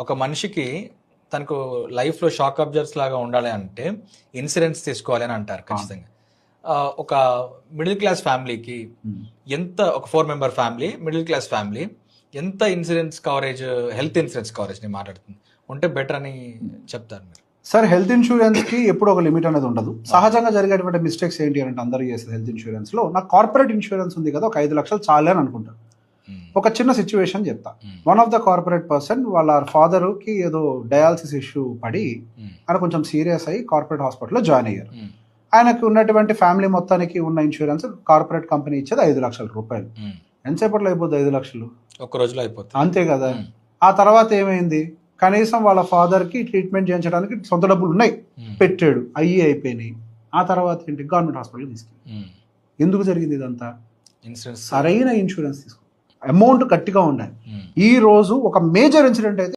ఒక మనిషికి తనకు లైఫ్లో షాక్ అబ్జర్వ్స్ లాగా ఉండాలి అంటే ఇన్సూరెన్స్ తీసుకోవాలి అని అంటారు ఖచ్చితంగా. ఒక మిడిల్ క్లాస్ ఫ్యామిలీకి ఎంత, ఒక 4 member family, middle class family, ఎంత insurance coverage, health insurance coverage నేను మాట్లాడుతుంది ఉంటే బెటర్ అని చెప్తారు మీరు? సార్, హెల్త్ ఇన్సూరెన్స్ కి ఎప్పుడు ఒక లిమిట్ అనేది ఉండదు. సహజంగా జరిగేటువంటి మిస్టేక్స్ ఏంటి అంటే అందరూ చేసేది హెల్త్ ఇన్సూరెన్స్ లో, నాకు కార్పొరేట్ ఇన్సూరెన్స్ ఉంది కదా, ఒక 5 లక్షలు చాలే అని అనుకుంటారు. ఒక చిన్న సిచ్యువేషన్ చెప్తా. One of the corporate person వాళ్ళ ఫాదర్ కి ఏదో డయాలసిస్ ఇష్యూ పడి ఆయన కొంచెం సీరియస్ అయ్యి కార్పొరేట్ హాస్పిటల్లో జాయిన్ అయ్యారు. ఆయనకు ఉన్నటువంటి ఫ్యామిలీ మొత్తానికి ఉన్న ఇన్సూరెన్స్ కార్పొరేట్ కంపెనీ ఇచ్చేది 5 లక్షల రూపాయలు. ఎంతసేపట్లో అయిపోద్ది 5 లక్షలు? ఒక రోజులో అయిపోతుంది. అంతే కదా. ఆ తర్వాత ఏమైంది, కనీసం వాళ్ళ ఫాదర్ కి ట్రీట్మెంట్ చేయించడానికి సొంత డబ్బులు ఉన్నాయి, పెట్టాడు, అయిపోయినాయి. ఆ తర్వాత ఏంటి, గవర్నమెంట్ హాస్పిటల్ తీసుకెళ్ళి. ఎందుకు జరిగింది ఇదంతా? ఇన్సూరెన్స్, సరైన ఇన్సూరెన్స్ తీసుకో, అమౌంట్ గట్టిగా ఉండాలి. ఈ రోజు ఒక మేజర్ ఇన్సిడెంట్ అయితే